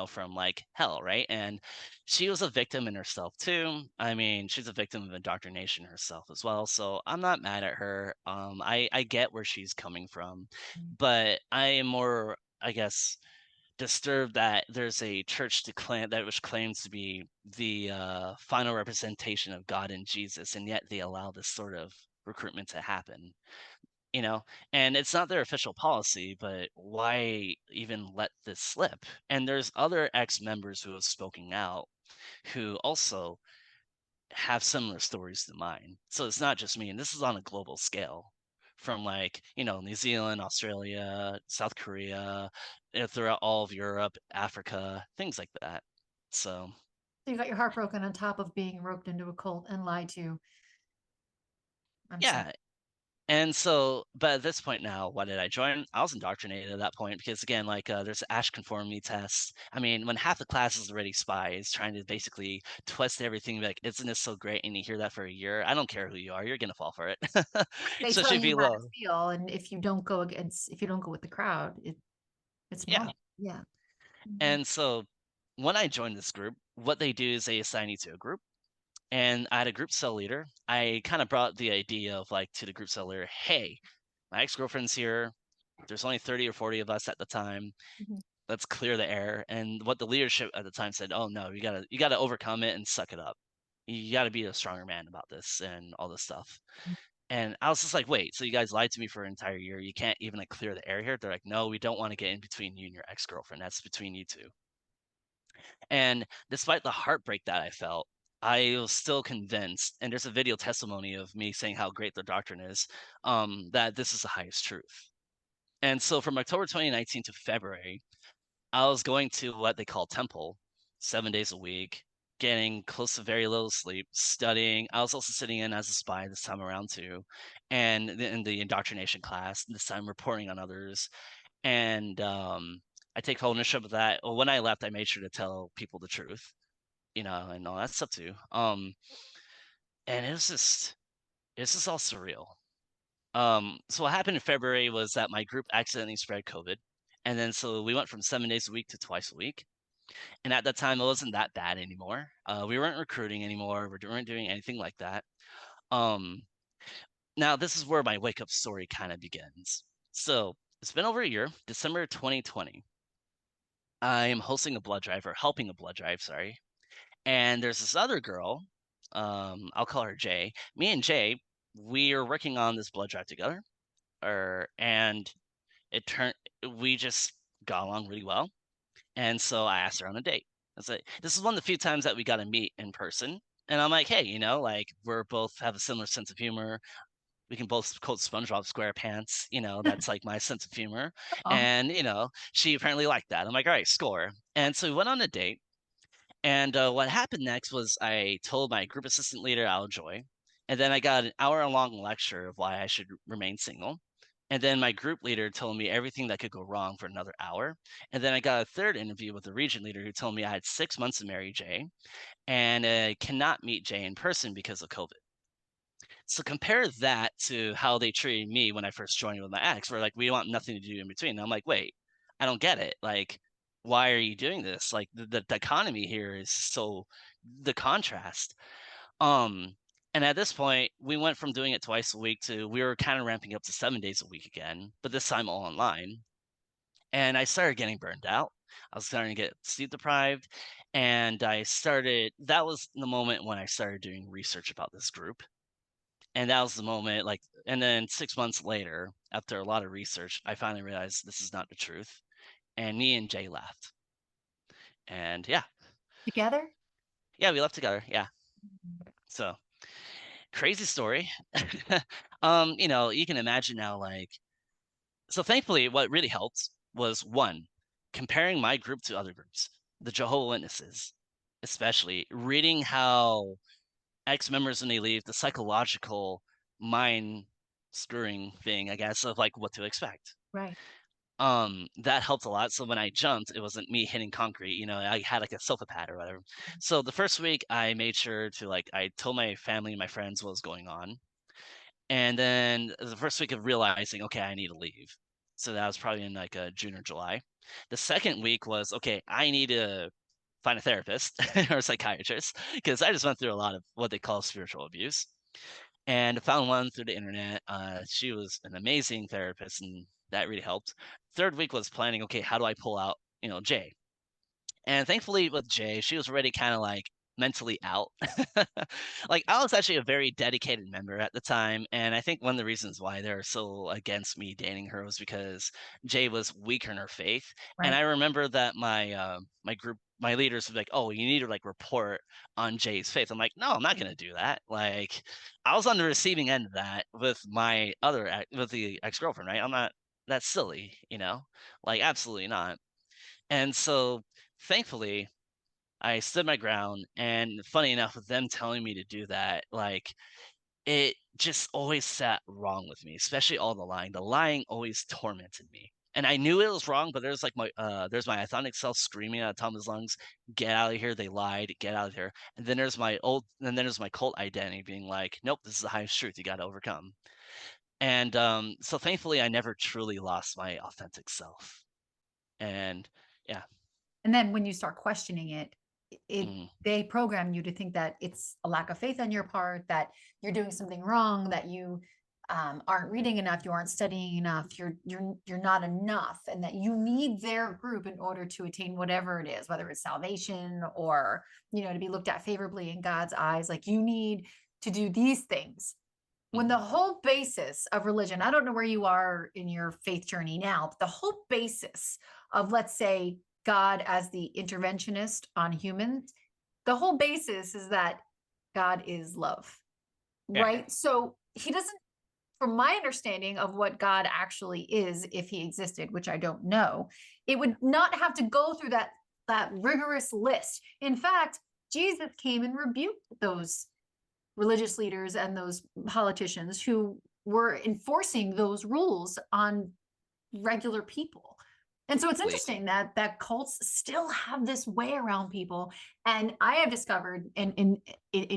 from like hell, right? And she was a victim in herself too. I mean, she's a victim of indoctrination herself as well. So I'm not mad at her. I get where she's coming from, but I am more, I guess, disturbed that there's a church which claims to be the final representation of God and Jesus, and yet they allow this sort of recruitment to happen. You know, and it's not their official policy, but why even let this slip? And there's other ex-members who have spoken out who also have similar stories to mine. So it's not just me, and this is on a global scale from like, New Zealand, Australia, South Korea, throughout all of Europe, Africa, things like that. So, So you got your heart broken on top of being roped into a cult and lied to. I'm sorry. yeah. And so, but at this point now, why did I join? I was indoctrinated at that point because, again, like there's Ash conformity tests. I mean, when half the class is already spies trying to basically twist everything, like, isn't this so great? And you hear that for a year, I don't care who you are, you're gonna fall for it. They tell Especially you how to below. feel, and if you don't go with the crowd, it's Yeah. normal. Yeah. Mhm. And so when I joined this group, what they do is they assign you to a group. And I had a group cell leader. I kind of brought the idea of like to the group cell leader, hey, my ex-girlfriend's here. There's only 30 or 40 of us at the time. Mhm. Let's clear the air. And what the leadership at the time said, oh no, you gotta overcome it and suck it up. You gotta be a stronger man about this and all this stuff. And I was just like, wait, so you guys lied to me for an entire year. You can't even like clear the air here. They're like, no, we don't want to get in between you and your ex-girlfriend. That's between you two. And despite the heartbreak that I felt, I was still convinced, and there's a video testimony of me saying how great the doctrine is, that this is the highest truth. And so from October 2019 to February, I was going to what they call temple 7 days a week, getting close to very little sleep, studying. I was also sitting in as a spy this time around too, and in the indoctrination class, this time reporting on others. And I take ownership of that. Well, when I left, I made sure to tell people the truth, and all that stuff too. And it's just all surreal. So what happened in February was that my group accidentally spread COVID. And then so we went from 7 days a week to twice a week. And at that time, it wasn't that bad anymore. We weren't recruiting anymore. Weren't doing anything like that. Um, Now this is where my wake up story kind of begins. So it's been over a year, December 2020. I am hosting a blood drive or helping a blood drive, sorry. And there's this other girl. I'll call her Jay. Me and Jay, we are working on this blood drive together. And it turned we just got along really well. And so I asked her on a date. I was like, this is one of the few times that we got to meet in person. And I'm like, hey, like we're both have a similar sense of humor. We can both quote SpongeBob SquarePants. That's like my sense of humor. Oh, And, she apparently liked that. I'm like, all right, score. And so we went on a date. And what happened next was I told my group assistant leader, Al Joy, and then I got an hour-long lecture of why I should remain single. And then my group leader told me everything that could go wrong for another hour. And then I got a third interview with the region leader who told me I had 6 months to marry Jay and cannot meet Jay in person because of COVID. So compare that to how they treated me when I first joined with my ex, where like we want nothing to do in between. And I'm like, wait, I don't get it. Like, why are you doing this? Like the dichotomy here is so the contrast. Um, and at this point, we went from doing it twice a week to we were kind of ramping up to 7 days a week again, but this time all online. And I started getting burned out. I was starting to get sleep deprived. And that was the moment when I started doing research about this group. And that was the moment, like, and then 6 months later, after a lot of research, I finally realized this is not the truth. And me and Jay left. And yeah, together? yeah, we left together. Yeah. So crazy story. You can imagine now, like, so thankfully, what really helped was one, comparing my group to other groups, the Jehovah Witnesses, especially reading how ex-members when they leave, the psychological mind screwing thing, I guess, of like what to expect. Right. That helped a lot. So when I jumped, it wasn't me hitting concrete, I had like a sofa pad or whatever. So the first week I made sure to like I told my family and my friends what was going on. And then the first week of realizing, okay, I need to leave. So that was probably in like June or July. The second week was, okay, I need to find a therapist or a psychiatrist because I just went through a lot of what they call spiritual abuse and found one through the internet. She was an amazing therapist and that really helped. Third week was planning, okay, how do I pull out, Jay? And thankfully with Jay, she was already kind of like mentally out. Like I was actually a very dedicated member at the time, and I think one of the reasons why they're so against me dating her was because Jay was weaker in her faith. And Right. I remember that my leaders would be like, "Oh, you need to like report on Jay's faith." I'm like, "No, I'm not gonna do that." Like, I was on the receiving end of that with with the ex girlfriend, right? I'm not that silly, like absolutely not. And so thankfully, I stood my ground. And funny enough, with them telling me to do that, like it just always sat wrong with me, especially all the lying. The lying always tormented me. And I knew it was wrong, but there's my authentic self screaming at the top of his lungs, get out of here, they lied, get out of here. And then there's my cult identity being like, nope, this is the highest truth you gotta overcome. And so thankfully I never truly lost my authentic self. And yeah. And then when you start questioning it Mm. they program you to think that it's a lack of faith on your part, that you're doing something wrong, that you aren't reading enough, you aren't studying enough, you're not enough, and that you need their group in order to attain whatever it is, whether it's salvation or to be looked at favorably in God's eyes. Like you need to do these things when the Mhm. whole basis of religion, I don't know where you are in your faith journey now, but the whole basis of, let's say, God as the interventionist on humans, the whole basis is that God is love, Yeah. right? So he doesn't, from my understanding of what God actually is, if he existed, which I don't know, it would not have to go through that rigorous list. In fact, Jesus came and rebuked those religious leaders and those politicians who were enforcing those rules on regular people. And so it's interesting that cults still have this way around people. And I have discovered in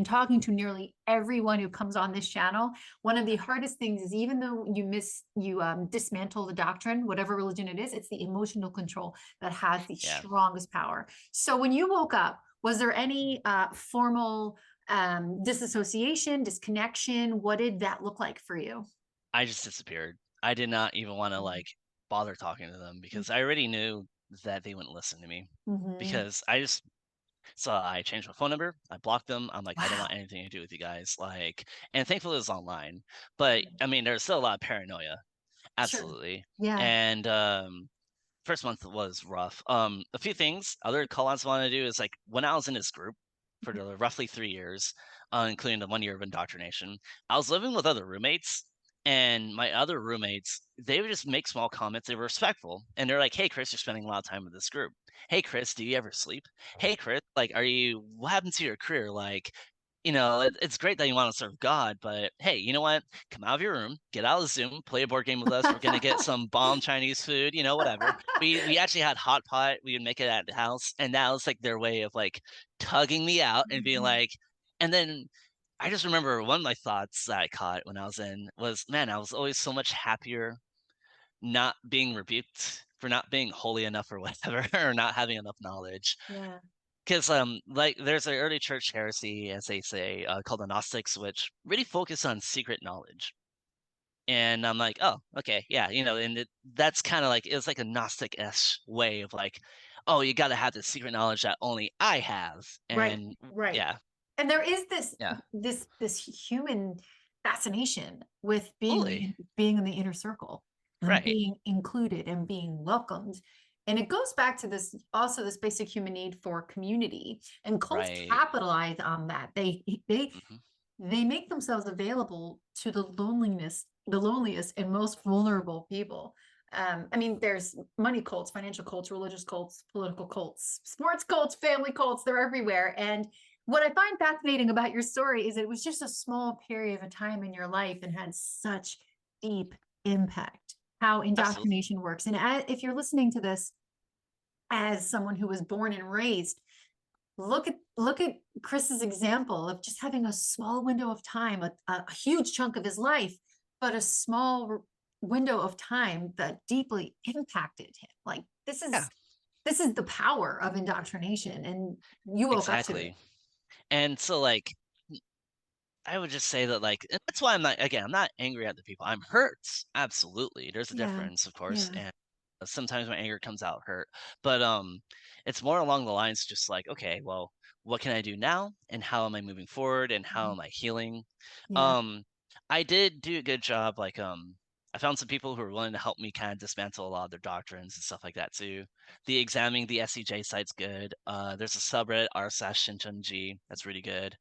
talking to nearly everyone who comes on this channel, one of the hardest things is, even though you dismantle the doctrine, whatever religion it is, it's the emotional control that has the Yeah. strongest power. So when you woke up, was there any formal disassociation, disconnection? What did that look like for you? I just disappeared. I did not even want to bother talking to them because I already knew that they wouldn't listen to me. Mm-hmm. Because I changed my phone number. I blocked them. I'm like, I don't Wow. want anything to do with you guys. And thankfully it was online. But I mean, there's still a lot of paranoia. Sure. Absolutely. Yeah. And first month was rough. A few things, other call-outs I want to do is like when I was in this group for the roughly 3 years, including the 1 year of indoctrination, I was living with other roommates, and my other roommates, they would just make small comments. They were respectful, and they're like, "Hey, Chris, you're spending a lot of time with this group. Hey, Chris, do you ever sleep? Hey, Chris, what happened to your career? It's great that you want to serve God, but hey, you know what? Come out of your room, get out of Zoom, play a board game with us. We're gonna get some bomb Chinese food, whatever." We actually had hot pot. We would make it at the house, and that was like their way of tugging me out and being Mhm. like. And then I just remember one of my thoughts that I caught when I was in was, man, I was always so much happier not being rebuked for not being holy enough or whatever, or not having enough knowledge. Yeah. Because there's an early church heresy, as they say, called the Gnostics, which really focus on secret knowledge. And I'm like, oh, okay, yeah, that's kind of like it's like a Gnostic-esque way of oh, you got to have this secret knowledge that only I have, Right. and Right. yeah, And there is this yeah, this human fascination with fully being in the inner circle and right, being included and being welcomed. And it goes back to this basic human need for community. And cults right, capitalize on that. hmm They make themselves available to the loneliest and most vulnerable people. I mean, there's money cults, financial cults, religious cults, political cults, sports cults, family cults, they're everywhere. And what I find fascinating about your story is it was just a small period of time in your life and had such deep impact, how absolutely, indoctrination works. And if you're listening to this as someone who was born and raised, look at Chris's example of just having a small window of time, a huge chunk of his life, but a small window of time that deeply impacted him. Like yeah, this is the power of indoctrination, and you woke up to it. exactly. And so I would just say that and that's why I'm not angry at the people. I'm hurt. Absolutely. There's a Yeah, difference, of course. yeah, And sometimes my anger comes out hurt. But it's more along the lines just okay, well, what can I do now? And how am I moving forward? And how mhm, am I healing? yeah, Um I did do a good job, I found some people who were willing to help me kind of dismantle a lot of their doctrines and stuff like that too. The examining the SCJ site's good. There's a subreddit r/Shincheonji that's really good.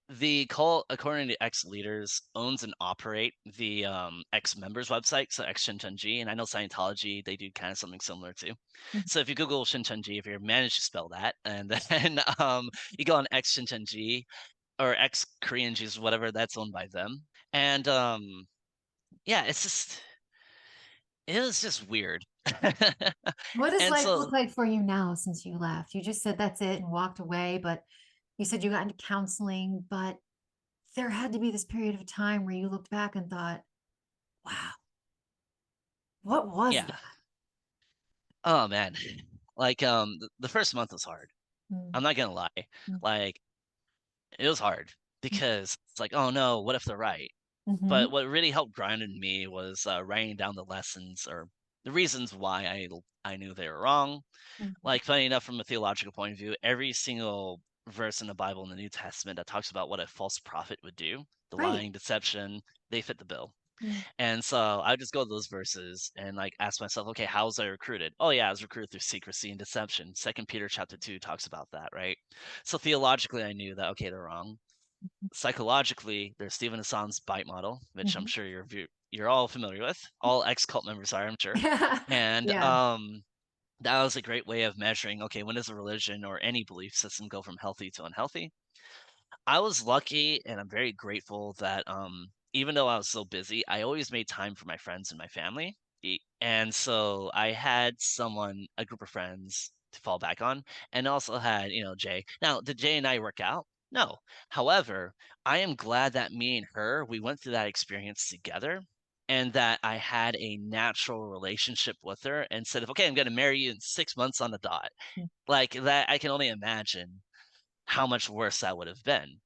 The cult, according to ex-leaders, owns and operate the, ex-members website, so ex-Shincheonji, and I know Scientology, they do kinda something similar too. mhm, So if you Google Shincheonji, if you manage to spell that, and then, you go on ex-Shincheonji or ex-Korean Jews, whatever, that's owned by them, and, yeah, it was just weird. what does And life so look like for you now since you left? You just said that's it and walked away, but you said you got into counseling, but there had to be this period of time where you looked back and thought, wow, what was yeah. that? Oh, man. The first month was hard. Mm, I'm not gonna lie. mm, Like, it was hard because it's like, "Oh, no, what if they're right?" mhm. But what really helped grounded me was, writing down the lessons or the reasons why I knew they were wrong. Mhm. Funny enough, from a theological point of view, every single verse in the Bible in the New Testament that talks about what a false prophet would do, the Right. lying, deception, they fit the bill. Mm. And so I would just go to those verses and ask myself, okay, how was I recruited? Oh yeah, I was recruited through secrecy and deception. Second Peter chapter 2 talks about that, right? So theologically I knew that okay, they're wrong. Psychologically, there's Stephen Hassan's bite model, which I'm Mhm. sure you're all familiar with. All ex-cult members are, I'm sure. And Yeah. that was a great way of measuring, okay, when does a religion or any belief system go from healthy to unhealthy? I was lucky and I'm very grateful that even though I was so busy, I always made time for my friends and my family. And so I had a group of friends to fall back on, and also had, Jay. Now, did Jay and I work out? No. However, I am glad that me and her, we went through that experience together and that I had a natural relationship with her instead of, okay, I'm going to marry you in 6 months on the dot. Like that, I can only imagine how much worse that would have been.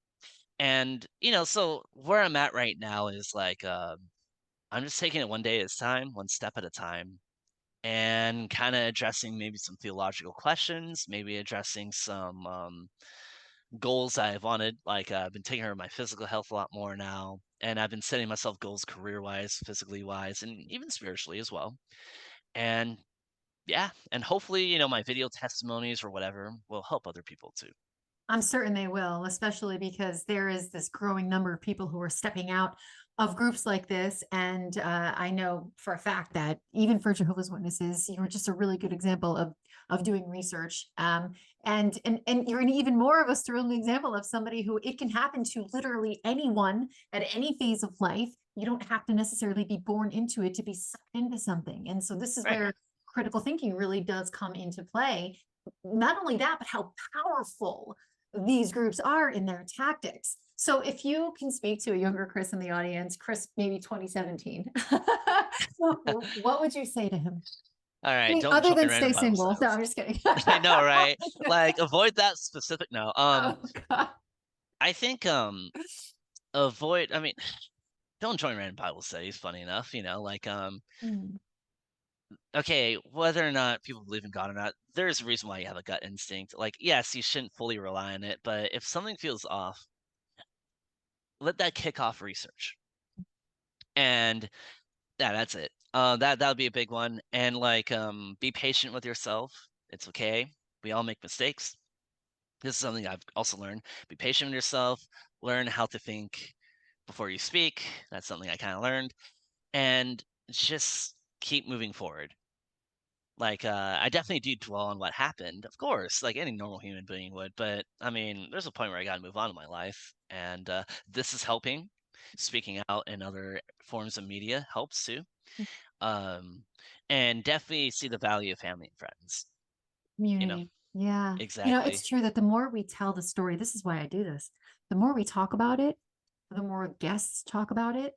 And, so where I'm at right now is like, I'm just taking it one day at a time, one step at a time, and kind of addressing maybe some theological questions, maybe addressing some goals I've wanted. Like, I've been taking care of my physical health a lot more now, and I've been setting myself goals career wise, physically wise, and even spiritually as well. And yeah, and hopefully, my video testimonies or whatever will help other people too. I'm certain they will, especially because there is this growing number of people who are stepping out of groups like this. And I know for a fact that even for Jehovah's Witnesses, you were just a really good example of doing research. And you're an even more of a sterling example of somebody who it can happen to literally anyone at any phase of life. You don't have to necessarily be born into it to be sucked into something. And so this is Right. where critical thinking really does come into play. Not only that, but how powerful these groups are in their tactics. So if you can speak to a younger Chris in the audience, Chris, maybe 2017, what would you say to him? All I right. mean, Don't other join than random stay Bible single. No, studies. I'm just kidding. I know, right? Like, avoid that specific. No. Oh God. I think avoid. I mean, don't join random Bible studies. Funny enough, like Mm. okay, whether or not people believe in God or not, there's a reason why you have a gut instinct. Like, yes, you shouldn't fully rely on it, but if something feels off, let that kick off research. And yeah, that's it. That would be a big one. And like, be patient with yourself. It's okay. We all make mistakes. This is something I've also learned. Be patient with yourself. Learn how to think before you speak. That's something I kind of learned. And just keep moving forward. Like, I definitely do dwell on what happened, of course, like any normal human being would. But I mean, there's a point where I got to move on in my life, and this is helping. Speaking out in other forms of media helps too. Um, and definitely see the value of family and friends. You know, Community. Yeah. exactly. It's true that the more we tell the story, this is why I do this. The more we talk about it, the more guests talk about it,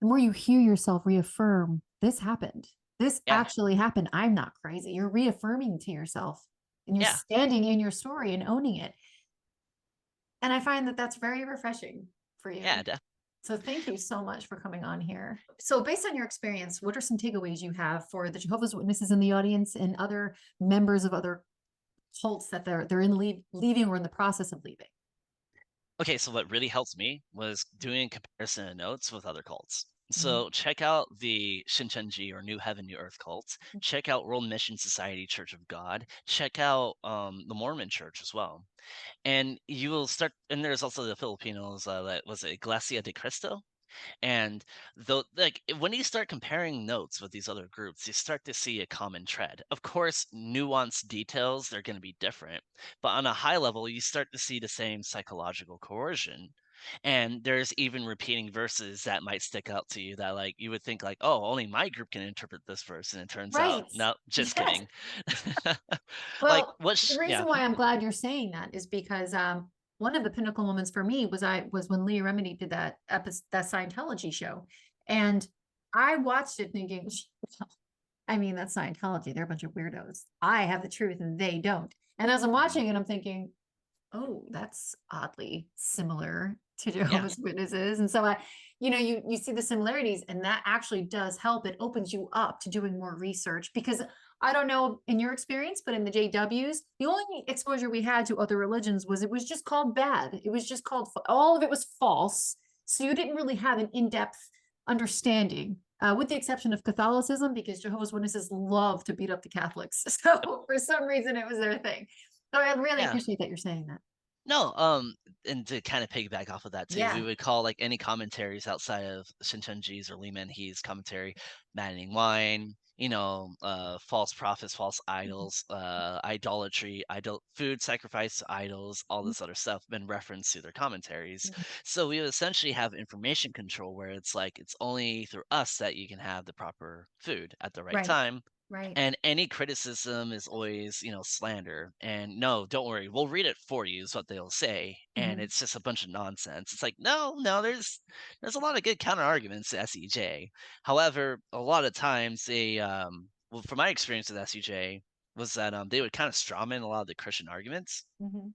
the more you hear yourself reaffirm this happened. This Yeah, actually happened. I'm not crazy. You're reaffirming to yourself and you're yeah, standing in your story and owning it. And I find that that's very refreshing for yeah. you. So thank you so much for coming on here. So based on your experience, what are some takeaways you have for the Jehovah's Witnesses in the audience and other members of other cults that they're in leaving or in the process of leaving? Okay, so what really helped me was doing comparison of notes with other cults. Mhm. So check out the Shincheonji or New Heaven, New Earth cults. Check out World Mission Society Church of God. Check out the Mormon Church as well. And you will start. And there's also the Filipinos. That was it, Iglesia de Cristo. And though, like when you start comparing notes with these other groups, you start to see a common thread. Of course, nuanced details, they're going to be different, but on a high level, you start to see the same psychological coercion. And there's even repeating verses that might stick out to you that like you would think like, oh, only my group can interpret this verse, and it turns out, Right. no, just Yes. kidding. Like Well, the what's reason yeah. why I'm glad you're saying that is because one of the pinnacle moments for me was when Leah Remini did that Scientology show, and I watched it thinking, I mean, that's Scientology. They're a bunch of weirdos. I have the truth and they don't. And as I'm Mhm. watching it, I'm thinking, oh, that's oddly similar to Yeah. Jehovah's Witnesses. And so you see the similarities, and that actually does help. It opens you up to doing more research because I don't know in your experience, but in the JWs, the only exposure we had to other religions was it was just called bad. It was just called all of it was false. So you didn't really have an in-depth understanding. With the exception of Catholicism, because Jehovah's Witnesses love to beat up the Catholics. So for some reason, it was their thing. So I really Yeah. appreciate that you're saying that. No, and to kind of piggyback off of that too, we Yeah. would call like any commentaries outside of Shincheonji's or Lee Man-hee's commentary, maddening wine, false prophets, false Mhm. idols, idolatry, food sacrifice to idols, all Mhm. this other stuff been referenced through their commentaries. Mhm. So we essentially have information control where it's like it's only through us that you can have the proper food at the right Right. time, Right. and any criticism is always, slander. And no, don't worry, we'll read it for you, is what they'll say. And Mhm. it's just a bunch of nonsense. It's like, no, no, there's a lot of good counter arguments to SEJ. However, a lot of times well, from my experience with SEJ, was that they would kind of strawman a lot of the Christian arguments. Mhm.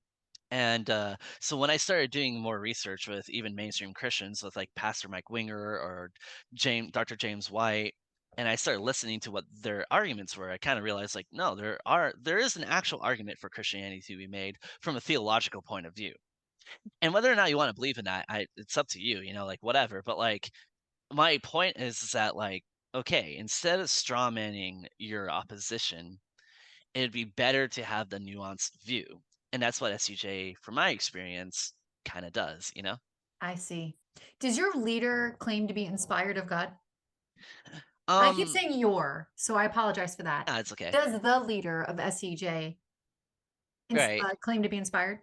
And so when I started doing more research with even mainstream Christians, with like Pastor Mike Winger or Dr. James White, and I started listening to what their arguments were, I kind of realized like, no, there is an actual argument for Christianity to be made from a theological point of view. And whether or not you want to believe in that, it's up to you, like whatever. But like my point is that like, okay, instead of strawmanning your opposition, it'd be better to have the nuanced view. And that's what SCJ, from my experience, kind of does? I see. Does your leader claim to be inspired of God? I keep Um, saying your, so I apologize for that. it's okay. Does the leader of SCJ Right. claim to be inspired?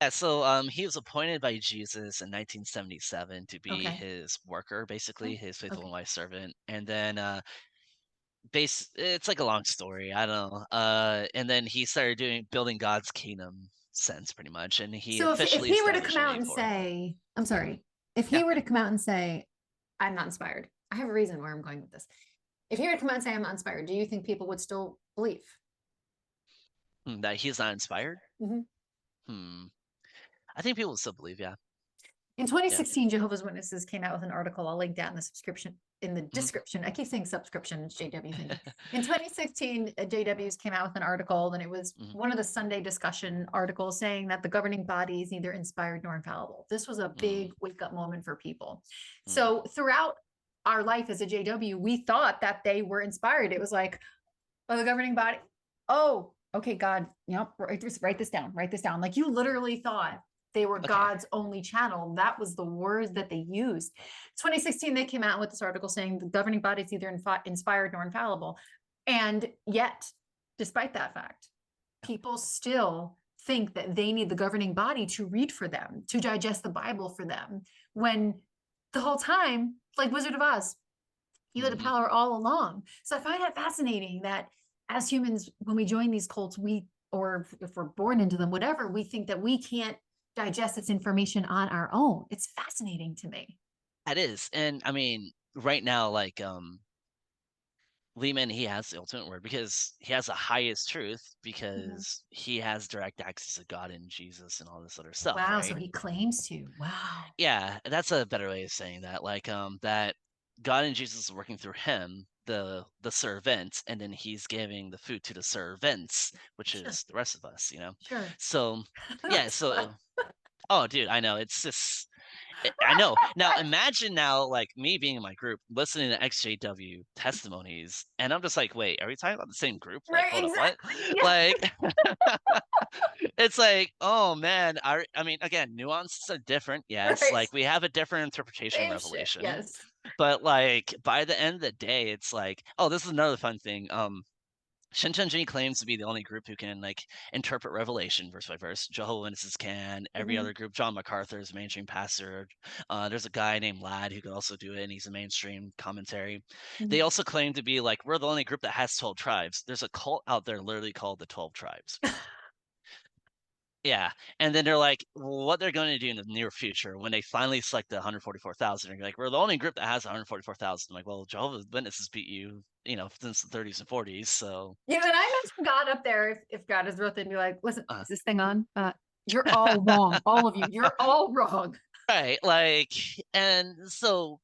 Yeah, so he was appointed by Jesus in 1977 to be Okay. his worker, basically, Oh, his faithful okay. and wise servant. And then it's like a long story, I don't know. And then he started building God's kingdom sense pretty much, and he So if officially he were to come established in out and 84. say, I'm sorry, if Yeah. he were to come out and say, I'm not inspired, I have a reason where I'm going with this. If he were to come out and say, I'm not inspired, do you think people would still believe? That he's not inspired? Mhm. Hmm. I think people will still believe, yeah. In Yeah. 2016, Jehovah's Witnesses came out with an article. I'll link that in the subscription in the Mhm. description. I keep saying subscription, it's JW thinking. In 2016, JWs came out with an article, and it was Mhm. one of the Sunday discussion articles saying that the governing body is neither inspired nor infallible. This was a Mm, big wake up moment for people. mm. So throughout our life as a JW, we thought that they were inspired. It was like, oh, the governing body. Oh, okay, God. Yep. Write this down. Write this down. Like you literally thought they were Okay. God's only channel. That was the words that they used. 2016, they came out with this article saying the governing body is neither inspired nor infallible. And yet, despite that fact, Yeah. people still think that they need the governing body to read for them, to digest the Bible for them, when the whole time, like Wizard of Oz, you had the Mhm. power all along. So I find it fascinating that as humans, when we join these cults, or if we're born into them, whatever, we think that we can't digest this information on our own. It's fascinating to me. That is, and I mean, right now, like, Lehman, he has the ultimate word because he has the highest truth Mhm. because he has direct access to God and Jesus and all this other stuff, Wow. So right? he claims to. Wow. Yeah, that's a better way of saying that. Like, that God and Jesus is working through him, the servant, and then he's giving the food to the servants, which Sure. is the rest of us. Sure. So, yeah, That's fun. so oh, dude, I know it's just I know. Now imagine now, like me being in my group, listening to XJW testimonies, and I'm just like, wait, are we talking about the same group? Like, Right. hold up, what? Exactly. Yeah. Like, it's like, oh man, I mean, again, nuances are different. Yes, Right. like we have a different interpretation of Same shit. Revelation, Yes. but like by the end of the day, it's like, oh, this is another fun thing. Shincheonji claims to be the only group who can like interpret Revelation verse by verse. Jehovah Witnesses can. Every Mhm. other group, John MacArthur is a mainstream pastor. There's a guy named Ladd who could also do it, and he's a mainstream commentary. They Mhm. also claim to be like we're the only group that has 12 tribes. There's a cult out there literally called the 12 tribes. Yeah, and then they're like, what they're going to do in the near future when they finally select the 144,000, they're like, we're the only group that has 144,000. I'm like, well, Jehovah's Witnesses beat you, since the 30s and 40s. So, Yeah, and I mentioned God up there. If God is real, they'd be like, listen, uh, is this thing on? You're all wrong. All of you. You're all wrong. right, like, and so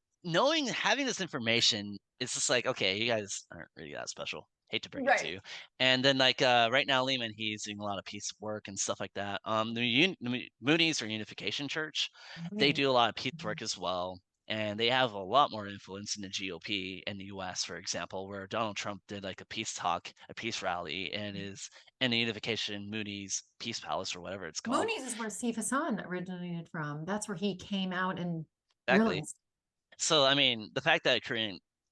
having this information, it's just like, okay, you guys aren't really that special. Hate to break it to Right. you. And then like right now, Lehman, he's doing a lot of peace work and stuff like that. The Moonies or Unification Church, they Right. do a lot of peace work as well. and they have a lot more influence in the GOP in the US, for example, where Donald Trump did like a peace talk, a peace rally, and is in the Unification Moody's Peace Palace or whatever it's called. Mooney's is where Steve Hassan originated from. That's where he came out and Exactly. realized. So, I mean, the fact that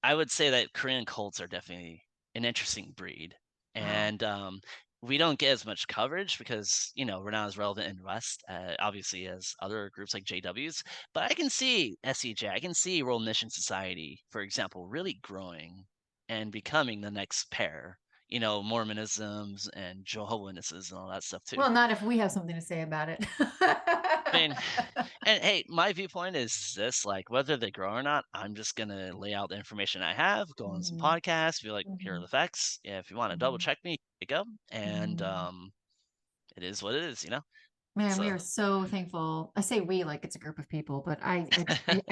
I would say that Korean cults are definitely an interesting breed. Wow. And we don't get as much coverage because, we're not as relevant in the West, obviously, as other groups like JWs. But I can see SCJ, I can see World Mission Society, for example, really growing and becoming the next pair. Mormonisms and Jehovah Witnesses and all that stuff too. Well, not if we have something to say about it. I mean, and hey, my viewpoint is this, like, whether they grow or not, I'm just gonna lay out the information I have, go on some Mhm, podcasts, be like, here are mhm, the facts. Yeah, if you want to double mhm, check me, pick up. And mhm. it is what it is. Man, we So are so thankful. I say we like it's a group of people, but I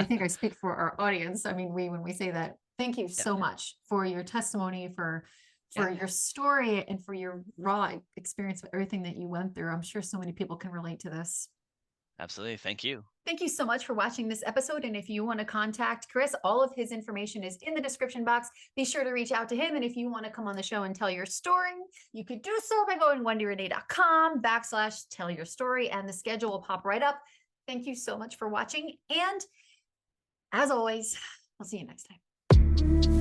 think I speak for our audience. I mean, we when we say that. Thank you yeah, so much for your testimony, for yeah, your story, and for your raw experience with everything that you went through. I'm sure so many people can relate to this. absolutely. Thank you. Thank you so much for watching this episode. And if you want to contact Chris, all of his information is in the description box. Be sure to reach out to him. And if you want to come on the show and tell your story, you could do so by going wendyrenee.com/tell your story, and the schedule will pop right up. Thank you so much for watching. And as always, I'll see you next time.